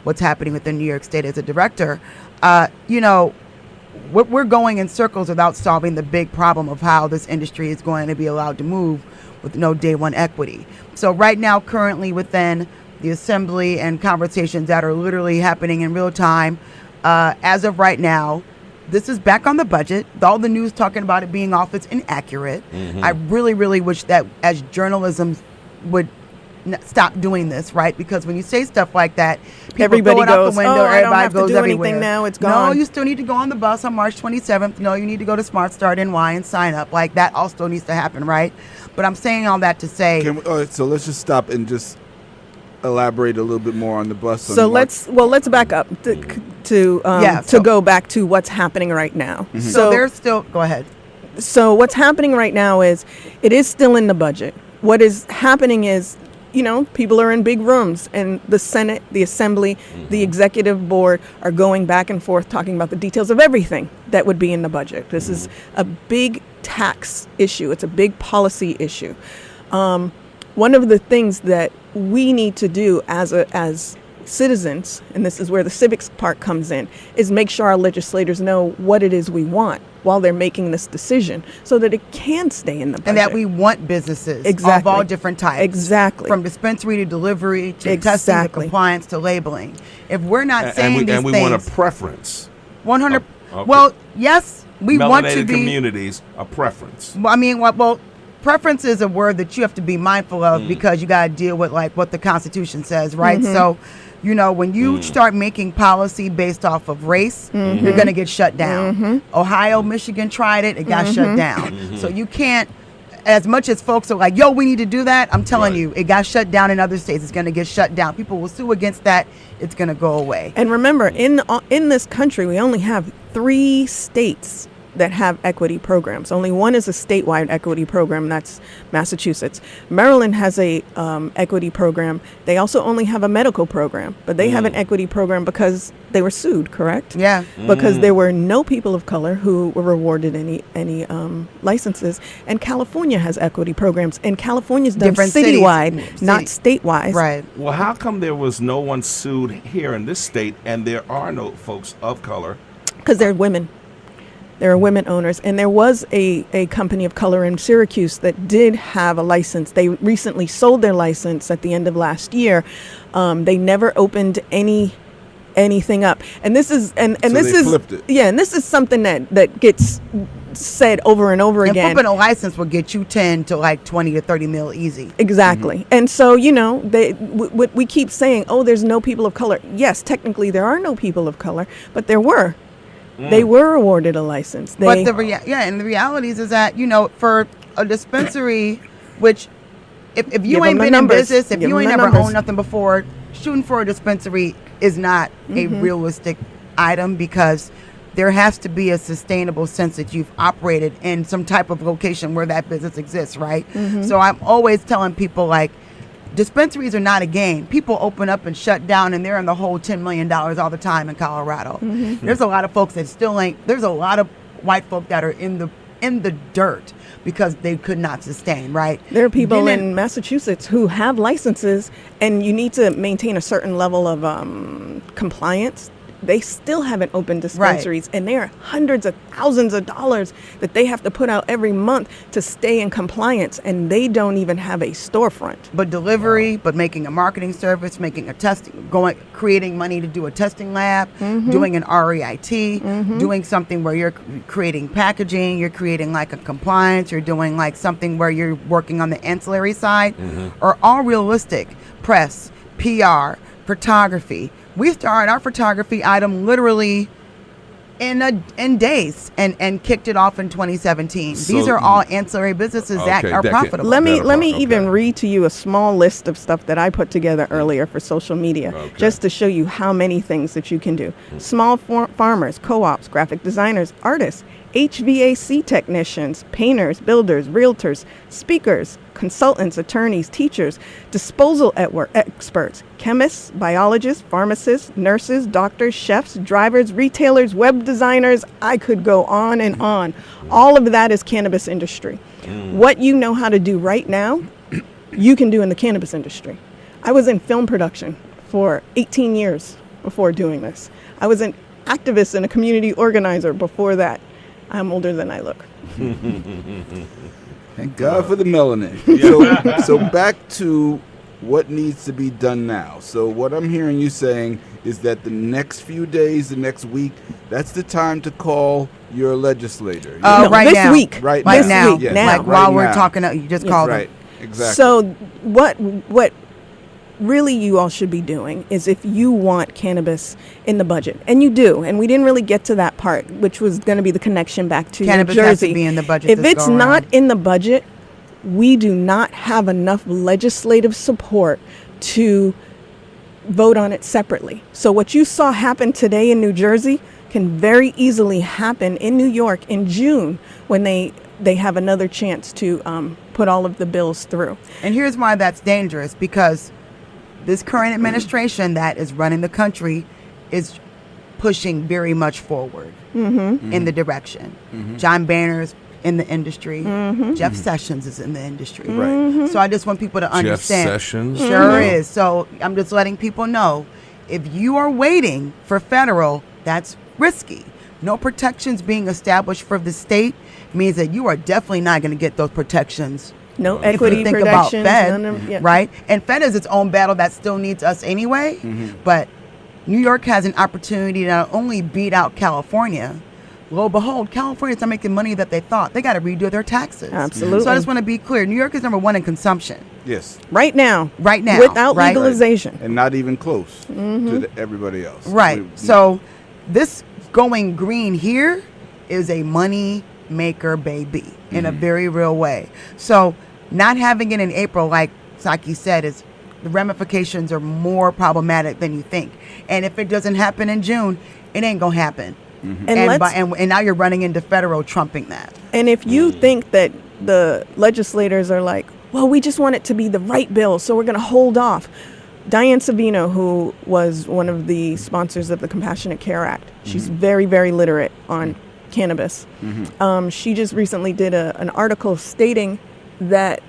Speaker 4: what's happening within New York State as a director. We're going in circles without solving the big problem of how this industry is going to be allowed to move with no day one equity. So right now, currently within the assembly and conversations that are literally happening in real time, as of right now, this is back on the budget. All the news talking about it being off, it's inaccurate. I really, really wish that as journalism would stop doing this, right? Because when you say stuff like that, people
Speaker 3: everybody
Speaker 4: throw it
Speaker 3: goes,
Speaker 4: out the window,
Speaker 3: I don't
Speaker 4: everybody
Speaker 3: have to
Speaker 4: goes
Speaker 3: do
Speaker 4: everywhere.
Speaker 3: anything now, it's
Speaker 4: No,
Speaker 3: gone.
Speaker 4: you still need to go on the bus on March 27th. No, you need to go to Smart Start NY and sign up. Like, that also needs to happen, right? But I'm saying all that to say...
Speaker 2: So let's just stop and just elaborate a little bit more on the bus.
Speaker 3: So let's back up to go back to what's happening right now.
Speaker 4: So there's still... Go ahead.
Speaker 3: So what's happening right now is it is still in the budget. What is happening is, people are in big rooms, and the Senate, the Assembly, the Executive Board are going back and forth talking about the details of everything that would be in the budget. This is a big tax issue. It's a big policy issue. One of the things that we need to do as citizens, and this is where the civics part comes in, is make sure our legislators know what it is we want while they're making this decision so that it can stay in the budget.
Speaker 4: And that we want businesses of all different types.
Speaker 3: Exactly.
Speaker 4: From dispensary to delivery to testing to compliance to labeling. If we're not saying these things...
Speaker 1: And we want a preference.
Speaker 4: 100...
Speaker 1: Okay.
Speaker 4: Well, yes, we want to be...
Speaker 1: Melanated communities, a preference.
Speaker 4: Well, I mean, preference is a word that you have to be mindful of because you got to deal with like what the Constitution says, right? So, when you start making policy based off of race, you're going to get shut down. Ohio, Michigan tried it. It got shut down. So you can't, as much as folks are like, yo, we need to do that. I'm telling you, it got shut down in other states. It's going to get shut down. People will sue against that. It's going to go away.
Speaker 3: And remember, in this country, we only have 3 states that have equity programs. Only one is a statewide equity program, and that's Massachusetts. Maryland has a equity program. They also only have a medical program, but they have an equity program because they were sued, correct?
Speaker 4: Yeah.
Speaker 3: Because there were no people of color who were awarded any licenses. And California has equity programs, and California's done
Speaker 4: Different
Speaker 3: citywide, not statewide.
Speaker 4: Right.
Speaker 1: Well, how come there was no one sued here in this state and there are no folks of color?
Speaker 3: Because they're women. There are women owners, and there was a company of color in Syracuse that did have a license. They recently sold their license at the end of last year. They never opened anything up, and this is
Speaker 2: So they flipped it.
Speaker 3: Yeah, and this is something that gets said over and over again.
Speaker 4: And flipping a license will get you 10 to like 20 to 30 mil easy.
Speaker 3: Exactly. And so, we keep saying, oh, there's no people of color. Yes, technically there are no people of color, but there were. They were awarded a license.
Speaker 4: But the realities is that, for a dispensary, which if you ain't been in business, if you ain't never owned nothing before, shooting for a dispensary is not a realistic item because there has to be a sustainable sense that you've operated in some type of location where that business exists, right? So I'm always telling people, like, dispensaries are not a game. People open up and shut down, and they're in the hole $10 million all the time in Colorado. There's a lot of folks that still ain't. There's a lot of white folk that are in the in the dirt because they could not sustain, right?
Speaker 3: There are people in Massachusetts who have licenses, and you need to maintain a certain level of compliance. They still haven't opened dispensaries, and there are hundreds of thousands of dollars that they have to put out every month to stay in compliance, and they don't even have a storefront.
Speaker 4: But delivery, but making a marketing service, making a testing, creating money to do a testing lab, doing an REIT, doing something where you're creating packaging, you're creating like a compliance, you're doing like something where you're working on the ancillary side, are all realistic. Press, PR, photography. We started our photography item literally in days and kicked it off in 2017.
Speaker 1: So,
Speaker 4: these are all ancillary businesses that are profitable.
Speaker 3: Let me even read to you a small list of stuff that I put together earlier for social media, just to show you how many things that you can do. Small farmers, co-ops, graphic designers, artists, HVAC technicians, painters, builders, realtors, speakers, consultants, attorneys, teachers, disposal experts, chemists, biologists, pharmacists, nurses, doctors, chefs, drivers, retailers, web designers. I could go on and on. All of that is cannabis industry. What you know how to do right now, you can do in the cannabis industry. I was in film production for 18 years before doing this. I was an activist and a community organizer before that. I'm older than I look.
Speaker 2: Thank God for the melanin. So back to what needs to be done now. So what I'm hearing you saying is that the next few days, the next week, that's the time to call your legislator.
Speaker 4: Right
Speaker 3: this
Speaker 4: now.
Speaker 3: week.
Speaker 2: Right
Speaker 4: Like
Speaker 2: now.
Speaker 4: now.
Speaker 2: Yes.
Speaker 4: Like
Speaker 2: Right
Speaker 4: while we're
Speaker 2: now.
Speaker 4: talking, you just called
Speaker 2: Right.
Speaker 4: them.
Speaker 2: Exactly.
Speaker 3: So what really you all should be doing is, if you want cannabis in the budget, and you do, and we didn't really get to that part, which was going to be the connection back to
Speaker 4: Cannabis
Speaker 3: New Jersey.
Speaker 4: has to be in the budget
Speaker 3: If
Speaker 4: this
Speaker 3: it's
Speaker 4: go
Speaker 3: not
Speaker 4: around.
Speaker 3: in the budget, we do not have enough legislative support to vote on it separately. So what you saw happen today in New Jersey can very easily happen in New York in June, when they have another chance to put all of the bills through.
Speaker 4: And here's why that's dangerous, because this current administration that is running the country is pushing very much forward in the direction. John Boehner's in the industry. Jeff Sessions is in the industry.
Speaker 2: Right.
Speaker 4: So I just want people to understand.
Speaker 1: Jeff Sessions?
Speaker 4: Sure is. So I'm just letting people know, if you are waiting for federal, that's risky. No protections being established for the state means that you are definitely not going to get those protections.
Speaker 3: No
Speaker 4: If
Speaker 3: equity
Speaker 4: you think about
Speaker 3: protections,
Speaker 4: Fed, right? And Fed is its own battle that still needs us anyway. But New York has an opportunity to not only beat out California. Lo and behold, California's not making money that they thought. They got to redo their taxes.
Speaker 3: Absolutely.
Speaker 4: So I just want to be clear. New York is number one in consumption.
Speaker 2: Yes.
Speaker 3: Right now.
Speaker 4: Right now,
Speaker 3: Without
Speaker 4: right?
Speaker 3: legalization.
Speaker 2: And not even close to everybody else.
Speaker 4: Right. So this going green here is a money maker, baby, in a very real way. So not having it in April, like Saki said, is the ramifications are more problematic than you think. And if it doesn't happen in June, it ain't gonna happen. And now you're running into federal trumping that.
Speaker 3: And if you think that the legislators are like, well, we just want it to be the right bill, so we're going to hold off. Diane Savino, who was one of the sponsors of the Compassionate Care Act, she's very, very literate on cannabis. She just recently did an article stating that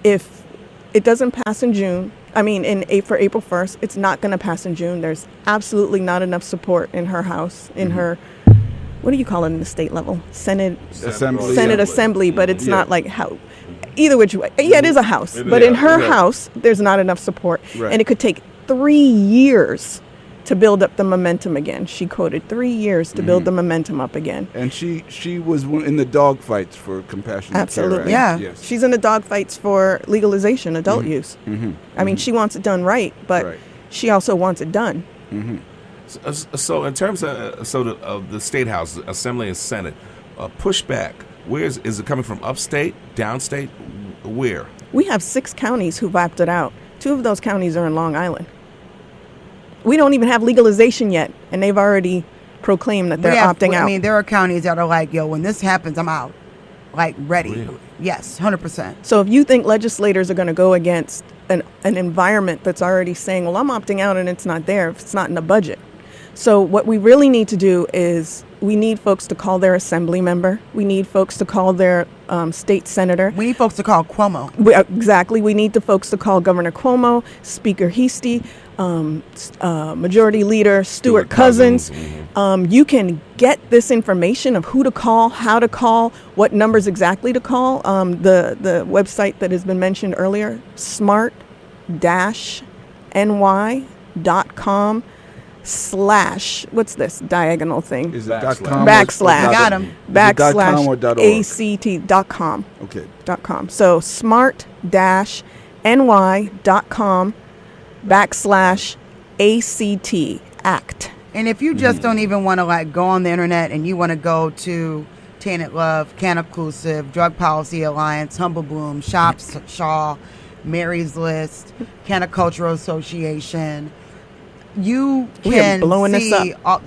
Speaker 3: if it doesn't pass in June, for April 1st, it's not going to pass in June. There's absolutely not enough support in her House, in her, what do you call it in the state level? Senate Assembly, but it's not like how. Either which way. Yeah, it is a House. But in her House, there's not enough support.
Speaker 2: Right.
Speaker 3: And it could take 3 years to build up the momentum again. She quoted 3 years to build the momentum up again.
Speaker 2: And she was in the dog fights for Compassionate
Speaker 3: Absolutely.
Speaker 2: Care Act.
Speaker 4: Yeah.
Speaker 2: Yes.
Speaker 3: She's in the dog fights for legalization, adult use. She wants it done right, but she also wants it done.
Speaker 1: So in terms of the State House, Assembly, and Senate, pushback, is it coming from upstate, downstate, where?
Speaker 3: We have 6 counties who've opted out. 2 of those counties are in Long Island. We don't even have legalization yet, and they've already proclaimed that they're opting out.
Speaker 4: There are counties that are like, yo, when this happens, I'm out. Like, ready.
Speaker 1: Really?
Speaker 4: Yes, 100%.
Speaker 3: So if you think legislators are going to go against an environment that's already saying, well, I'm opting out and it's not there, if it's not in the budget. So what we really need to do is we need folks to call their assembly member. We need folks to call their state senator.
Speaker 4: We need folks to call Cuomo.
Speaker 3: Exactly. We need the folks to call Governor Cuomo, Speaker Heastie, Majority Leader Stuart Cousins. You can get this information of who to call, how to call, what numbers exactly to call. The website that has been mentioned earlier, smart-ny.com/ what's this diagonal thing?
Speaker 2: Is it
Speaker 1: Backslash.
Speaker 3: Backslash.
Speaker 4: Got 'em.
Speaker 2: Is it .com or .org?
Speaker 3: ACT.com.
Speaker 2: Okay.
Speaker 3: .com. So smart-ny.com /ACT ACT.
Speaker 4: And if you just don't even want to like go on the internet and you want to go to Tainted Love, Cannaclusive, Drug Policy Alliance, Humble Bloom, Shops Shaw, Mary's List, Cannacultural Association, you
Speaker 3: We are
Speaker 4: can
Speaker 3: blowing this
Speaker 4: see
Speaker 3: up.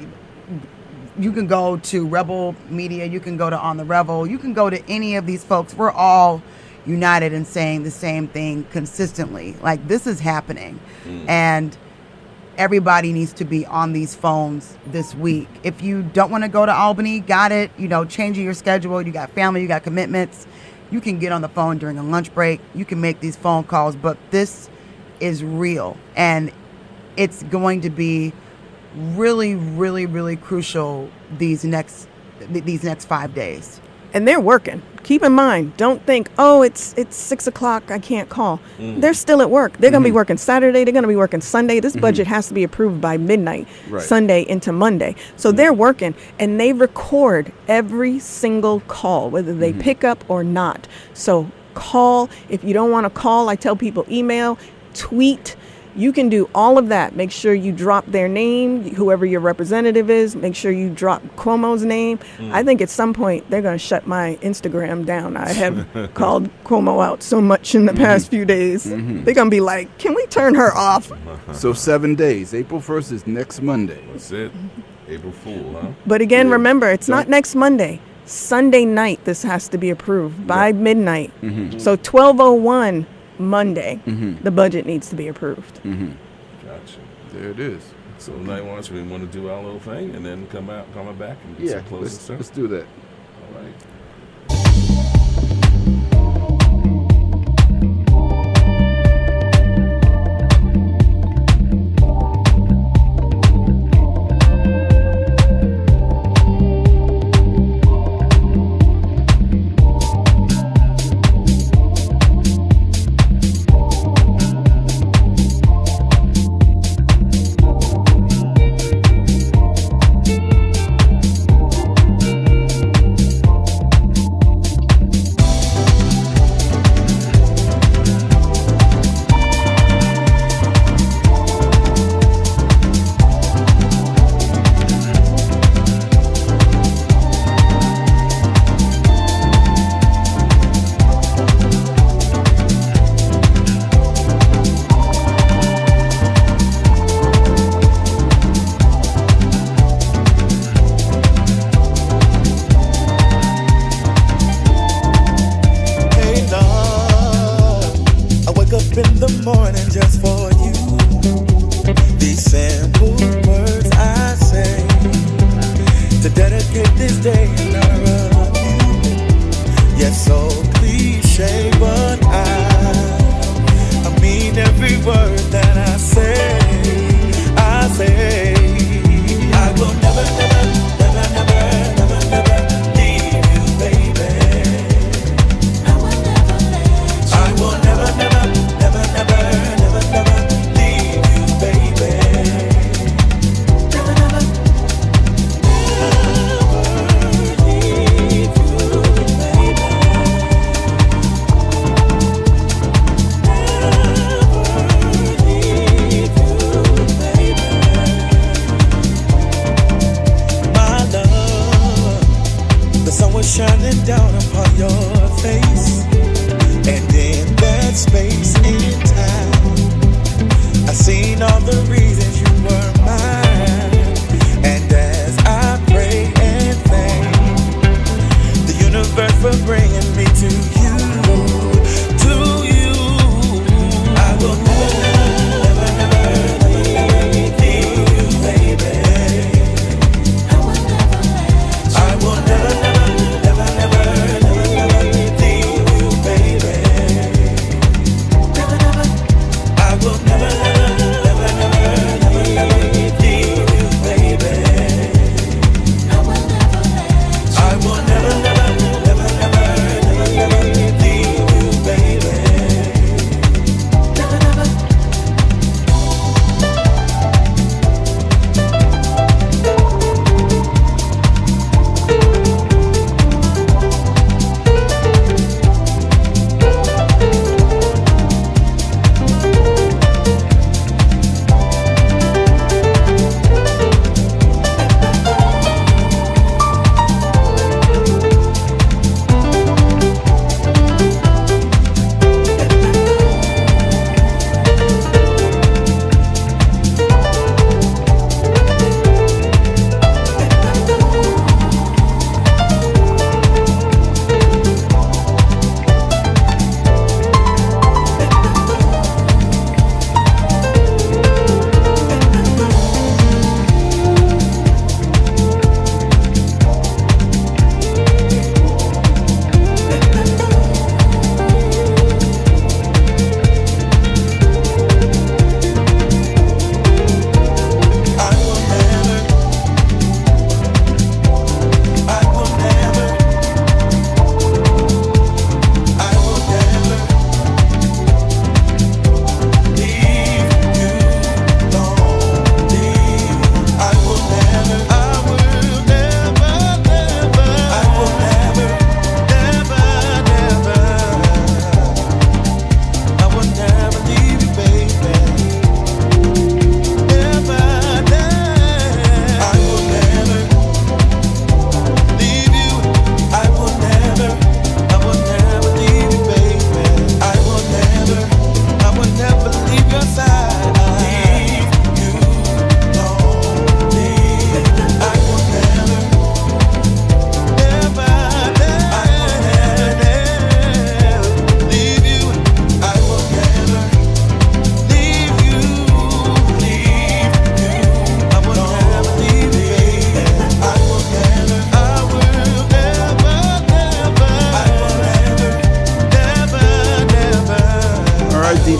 Speaker 4: you can go to Rebel Media, you can go to On the Rebel, you can go to any of these folks. We're all united in saying the same thing consistently. Like, this is happening. And everybody needs to be on these phones this week. If you don't want to go to Albany, got it, changing your schedule, you got family, you got commitments, you can get on the phone during a lunch break, you can make these phone calls, but this is real. And it's going to be really, really, really crucial these next 5 days.
Speaker 3: And they're working. Keep in mind, don't think, oh, it's 6 o'clock, I can't call. They're still at work. They're going to be working Saturday. They're going to be working Sunday. This budget has to be approved by midnight,
Speaker 2: Right.
Speaker 3: Sunday into Monday. So they're working, and they record every single call, whether they pick up or not. So call. If you don't want to call, I tell people email, tweet. You can do all of that. Make sure you drop their name, whoever your representative is. Make sure you drop Cuomo's name. I think at some point they're going to shut my Instagram down. I have called Cuomo out so much in the past few days. They're going to be like, can we turn her off?
Speaker 2: So 7 days. April 1st is next Monday.
Speaker 1: That's it. April Fool, huh?
Speaker 3: But again,
Speaker 2: Yeah.
Speaker 3: remember, it's not next Monday. Sunday night, this has to be approved by midnight. So 12:01 Monday, the budget needs to be approved.
Speaker 1: Gotcha.
Speaker 2: There it is.
Speaker 1: So Night Watch, we want to do our little thing and then come back and get
Speaker 2: Yeah,
Speaker 1: some closing stuff.
Speaker 2: let's do that.
Speaker 1: All right.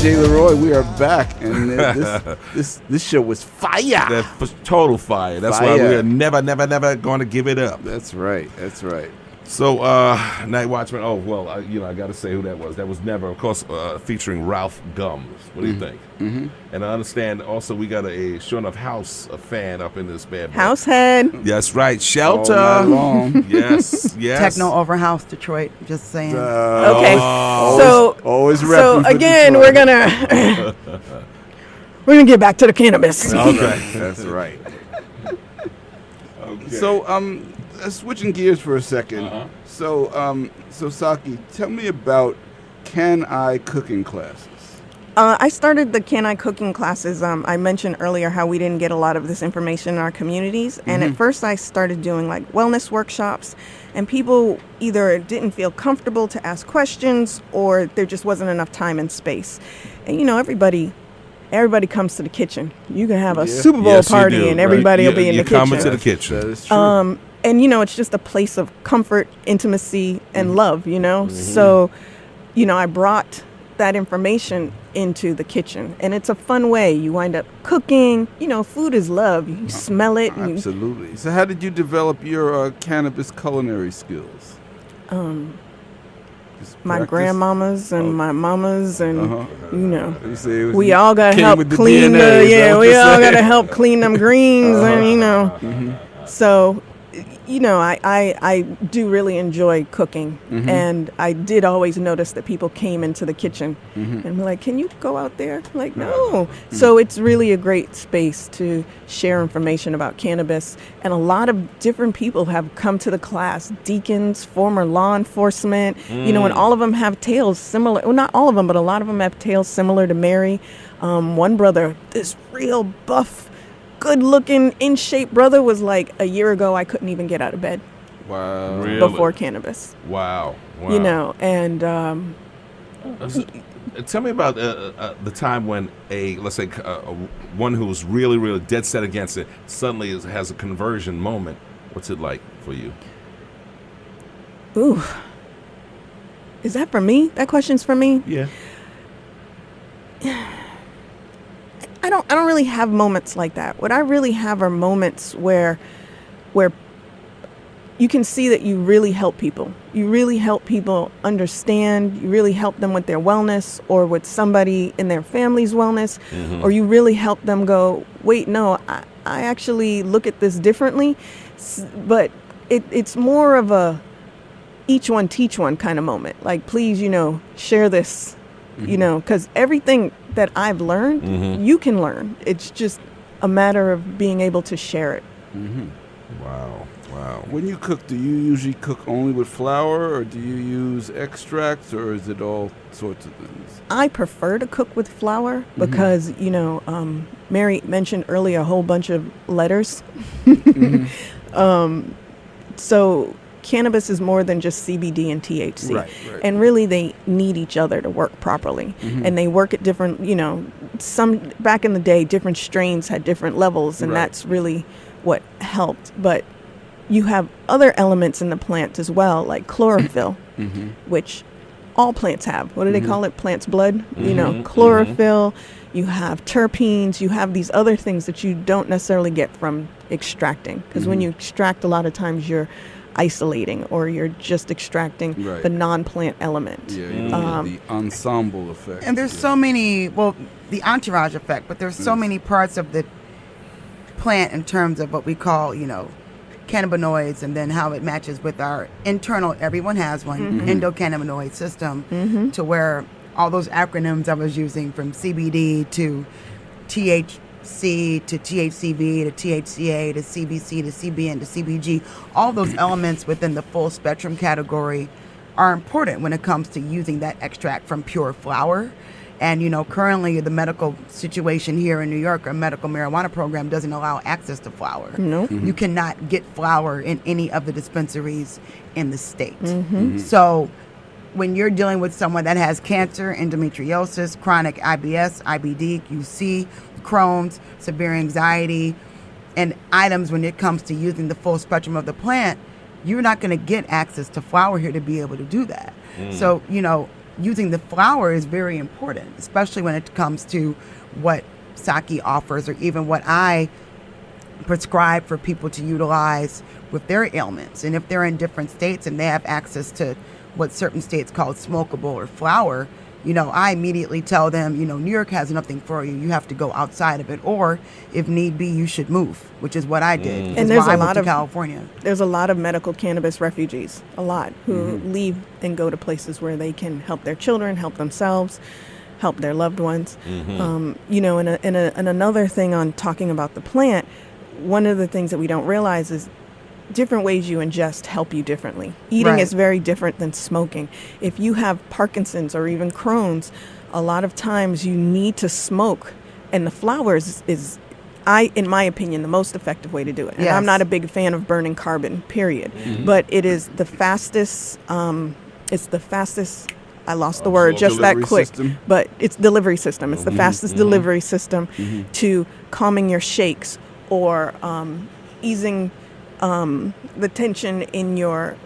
Speaker 2: DJ LeRoy. We are back, and this show was fire.
Speaker 1: That was total fire. That's why we are never going to give it up.
Speaker 2: That's right. That's right.
Speaker 1: So, Night Watchman. Oh well, I got to say who that was. That was Never, of course, featuring Ralph Gums. What do you think? Mm-hmm. And I understand also we got a Sure Enough House fan up in this bad boy.
Speaker 3: Househead.
Speaker 1: That's right, Shelter.
Speaker 2: All night long.
Speaker 1: Yes.
Speaker 4: Techno over House Detroit. Just saying.
Speaker 3: Okay.
Speaker 2: Always
Speaker 3: So
Speaker 2: repping for
Speaker 3: again,
Speaker 2: Detroit.
Speaker 3: we're gonna get back to the cannabis.
Speaker 1: Okay.
Speaker 2: That's right.
Speaker 1: Okay.
Speaker 2: So, switching gears for a second.
Speaker 1: Uh-huh.
Speaker 2: So Saki, tell me about Can I cooking classes.
Speaker 3: I started the Can I cooking classes. I mentioned earlier how we didn't get a lot of this information in our communities. And at first I started doing like wellness workshops, and people either didn't feel comfortable to ask questions or there just wasn't enough time and space. And everybody comes to the kitchen. You can have a Super Bowl party and everybody will be in the kitchen.
Speaker 1: Coming to the kitchen.
Speaker 2: That is true.
Speaker 3: And it's just a place of comfort, intimacy, and love, So, I brought that information into the kitchen, and it's a fun way. You wind up cooking. Food is love. You smell it.
Speaker 2: Absolutely. So how did you develop your cannabis culinary skills?
Speaker 3: My grandmamas and my mamas, and
Speaker 2: You say it was
Speaker 3: we all got to
Speaker 2: came
Speaker 3: help
Speaker 2: with the
Speaker 3: clean
Speaker 2: DNA, is that what
Speaker 3: we
Speaker 2: you're
Speaker 3: all got
Speaker 2: saying?
Speaker 3: to help clean them greens, and so I do really enjoy cooking, and I did always notice that people came into the kitchen and were like, "Can you go out there?" I'm like, no. So it's really a great space to share information about cannabis, and a lot of different people have come to the class: deacons, former law enforcement, and all of them have tales similar. Well, not all of them, but a lot of them have tales similar to Mary. One brother, this real buff, good-looking, in-shape brother, was like, a year ago I couldn't even get out of bed.
Speaker 2: Wow.
Speaker 1: Really?
Speaker 3: Before cannabis.
Speaker 1: Wow.
Speaker 3: And
Speaker 1: tell me about the time when let's say one who was really, really dead set against it suddenly has a conversion moment. What's it like for you?
Speaker 3: ooh, is that for me? That question's for me?
Speaker 1: Yeah.
Speaker 3: I don't really have moments like that. What I really have are moments where you can see that you really help people. You really help people understand. You really help them with their wellness, or with somebody in their family's wellness, or you really help them go, wait, no, I actually look at this differently. But it's more of a each one teach one kind of moment. Like, please, share this, because everything that I've learned, you can learn. It's just a matter of being able to share it.
Speaker 1: Wow.
Speaker 2: When you cook, do you usually cook only with flour, or do you use extracts, or is it all sorts of things?
Speaker 3: I prefer to cook with flour because, Mary mentioned earlier a whole bunch of letters. So cannabis is more than just CBD and THC.
Speaker 2: Right.
Speaker 3: And really they need each other to work properly. And they work at different, some back in the day, different strains had different levels, and that's really what helped. But you have other elements in the plant as well, like chlorophyll, which all plants have. What do they call it? Plant's blood? Chlorophyll. You have terpenes. You have these other things that you don't necessarily get from extracting. Because when you extract, a lot of times you're isolating, or you're just extracting the non-plant element.
Speaker 2: Yeah, you don't get the ensemble effect.
Speaker 4: And there's so many, the entourage effect, but there's so many parts of the plant in terms of what we call, cannabinoids, and then how it matches with our internal, everyone has one, endocannabinoid system, to where all those acronyms I was using, from CBD to THC to THCV to THCA to CBC to CBN to CBG, all those elements within the full spectrum category are important when it comes to using that extract from pure flower. And, currently the medical situation here in New York, our medical marijuana program doesn't allow access to flower.
Speaker 3: No.
Speaker 4: You cannot get flower in any of the dispensaries in the state. So when you're dealing with someone that has cancer, endometriosis, chronic IBS, IBD, QC, Crohn's, severe anxiety, and items when it comes to using the full spectrum of the plant, you're not going to get access to flower here to be able to do that. So, using the flower is very important, especially when it comes to what Saki offers, or even what I prescribe for people to utilize with their ailments. And if they're in different states and they have access to what certain states call smokable or flower, I immediately tell them, New York has nothing for you. You have to go outside of it, or if need be, you should move, which is what I did.
Speaker 3: And there's
Speaker 4: why
Speaker 3: a
Speaker 4: I moved
Speaker 3: lot
Speaker 4: to
Speaker 3: of
Speaker 4: California.
Speaker 3: There's a lot of medical cannabis refugees, who leave and go to places where they can help their children, help themselves, help their loved ones. And another thing on talking about the plant, one of the things that we don't realize is different ways you ingest help you differently. Eating is very different than smoking. If you have Parkinson's or even Crohn's, a lot of times you need to smoke, and the flowers is in my opinion, the most effective way to do it. And I'm not a big fan of burning carbon, period. But it is the fastest, I lost the word just that quick, but it's delivery system. It's the fastest delivery system to calming your shakes or easing the tension in your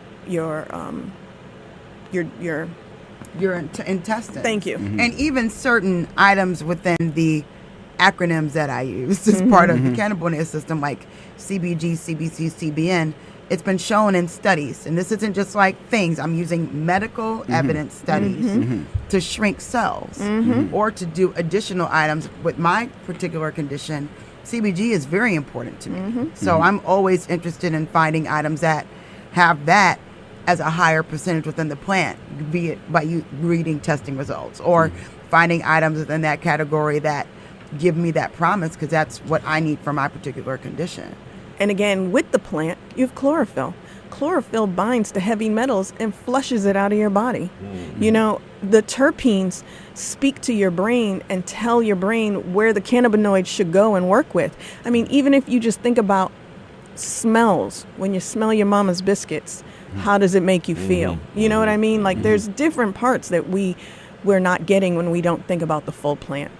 Speaker 4: intestine.
Speaker 3: Thank you.
Speaker 4: And even certain items within the acronyms that I use as part of the cannabinoid system, like CBG, CBC, CBN, it's been shown in studies, and this isn't just like things. I'm using medical evidence studies to shrink cells or to do additional items. With my particular condition, CBG is very important to me. So I'm always interested in finding items that have that as a higher percentage within the plant, be it by you reading testing results or finding items within that category that give me that promise, because that's what I need for my particular condition.
Speaker 3: And again, with the plant, you have chlorophyll. Chlorophyll binds to heavy metals and flushes it out of your body. The terpenes speak to your brain and tell your brain where the cannabinoids should go and work with. I mean, even if you just think about smells, when you smell your mama's biscuits, how does it make you feel? You know what I mean? Like there's different parts that we're not getting when we don't think about the full plant.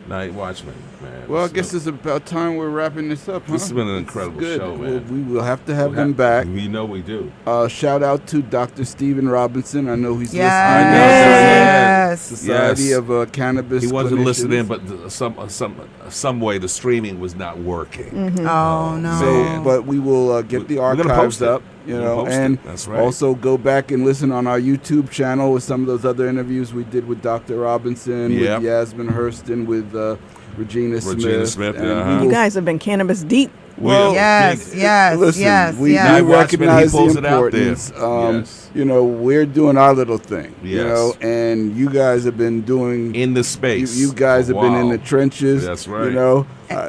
Speaker 1: NightWatchman, man.
Speaker 2: Well, I guess it's about time we're wrapping this up, huh?
Speaker 1: This has been an incredible show, man.
Speaker 2: We will have to have them back.
Speaker 1: We know we do.
Speaker 2: Shout out to Dr. Stephen Robinson. I know he's
Speaker 4: Yes.
Speaker 2: listening. Society of Cannabis.
Speaker 1: He wanted to listen in,
Speaker 2: Clinicians.
Speaker 1: but some way the streaming was not working.
Speaker 4: Oh, no.
Speaker 2: So, but we will get the
Speaker 1: We're gonna
Speaker 2: archives
Speaker 1: post it.
Speaker 2: up, and
Speaker 1: That's right.
Speaker 2: also go back and listen on our YouTube channel with some of those other interviews we did with Dr. Robinson, with Yasmin Hurston, with Regina Smith.
Speaker 3: You guys have been cannabis deep.
Speaker 1: Well,
Speaker 4: yes.
Speaker 2: Listen, we recognize the importance. We're doing our little thing. And you guys have been doing
Speaker 1: in the space.
Speaker 2: You guys have been in the trenches.
Speaker 1: That's right.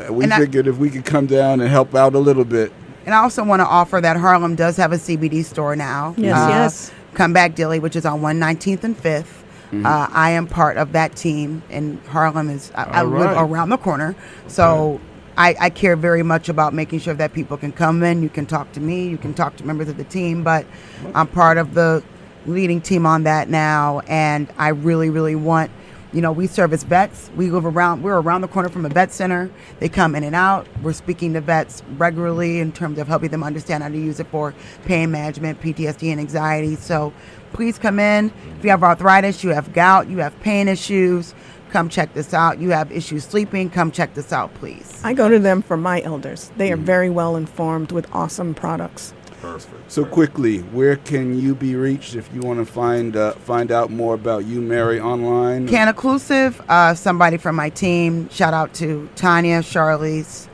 Speaker 2: We figured if we could come down and help out a little bit.
Speaker 4: And I also want to offer that Harlem does have a CBD store now.
Speaker 3: Yes.
Speaker 4: Come Back Dilly, which is on 119th and 5th. I am part of that team, and Harlem is I live around the corner, so I care very much about making sure that people can come in. You can talk to me, you can talk to members of the team, but I'm part of the leading team on that now, and I really, really want. We service vets. We're around the corner from a vet center. They come in and out. We're speaking to vets regularly in terms of helping them understand how to use it for pain management, PTSD, and anxiety. So please come in. If you have arthritis, you have gout, you have pain issues, come check this out. You have issues sleeping, come check this out, please.
Speaker 3: I go to them for my elders. They are very well informed with awesome products.
Speaker 1: Perfect.
Speaker 2: So quickly, where can you be reached if you want to find out more about you, Mary, online?
Speaker 4: Cannaclusive, somebody from my team. Shout out to Tanya, Charlize,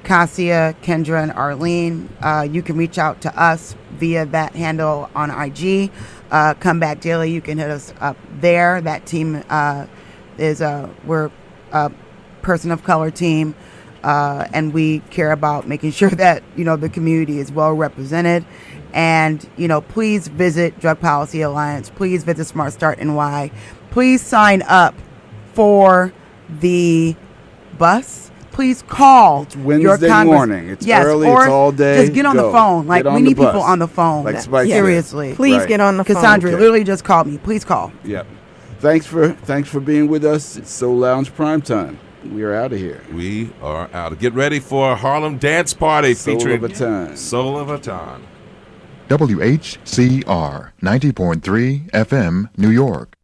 Speaker 4: Cassia, Kendra, and Arlene. You can reach out to us via that handle on IG. Come Back Daily, you can hit us up there. That team we're a person of color team. And we care about making sure that, the community is well represented. And, please visit Drug Policy Alliance. Please visit Smart Start NY. Please sign up for the bus. Please call.
Speaker 2: It's Wednesday morning. It's early. It's all day.
Speaker 4: Just get on the phone. Like, we need people on the phone.
Speaker 2: Like Spike said.
Speaker 4: Seriously.
Speaker 3: Please get on the phone.
Speaker 4: Cassandra literally just called me. Please call.
Speaker 2: Yep. Thanks for being with us. It's Soul Lounge Primetime. We are out of here.
Speaker 1: We are out. Get ready for a Harlem Dance Party featuring
Speaker 2: Soul of a Time.
Speaker 1: Soul of a Time.
Speaker 5: WHCR 90.3 FM, New York.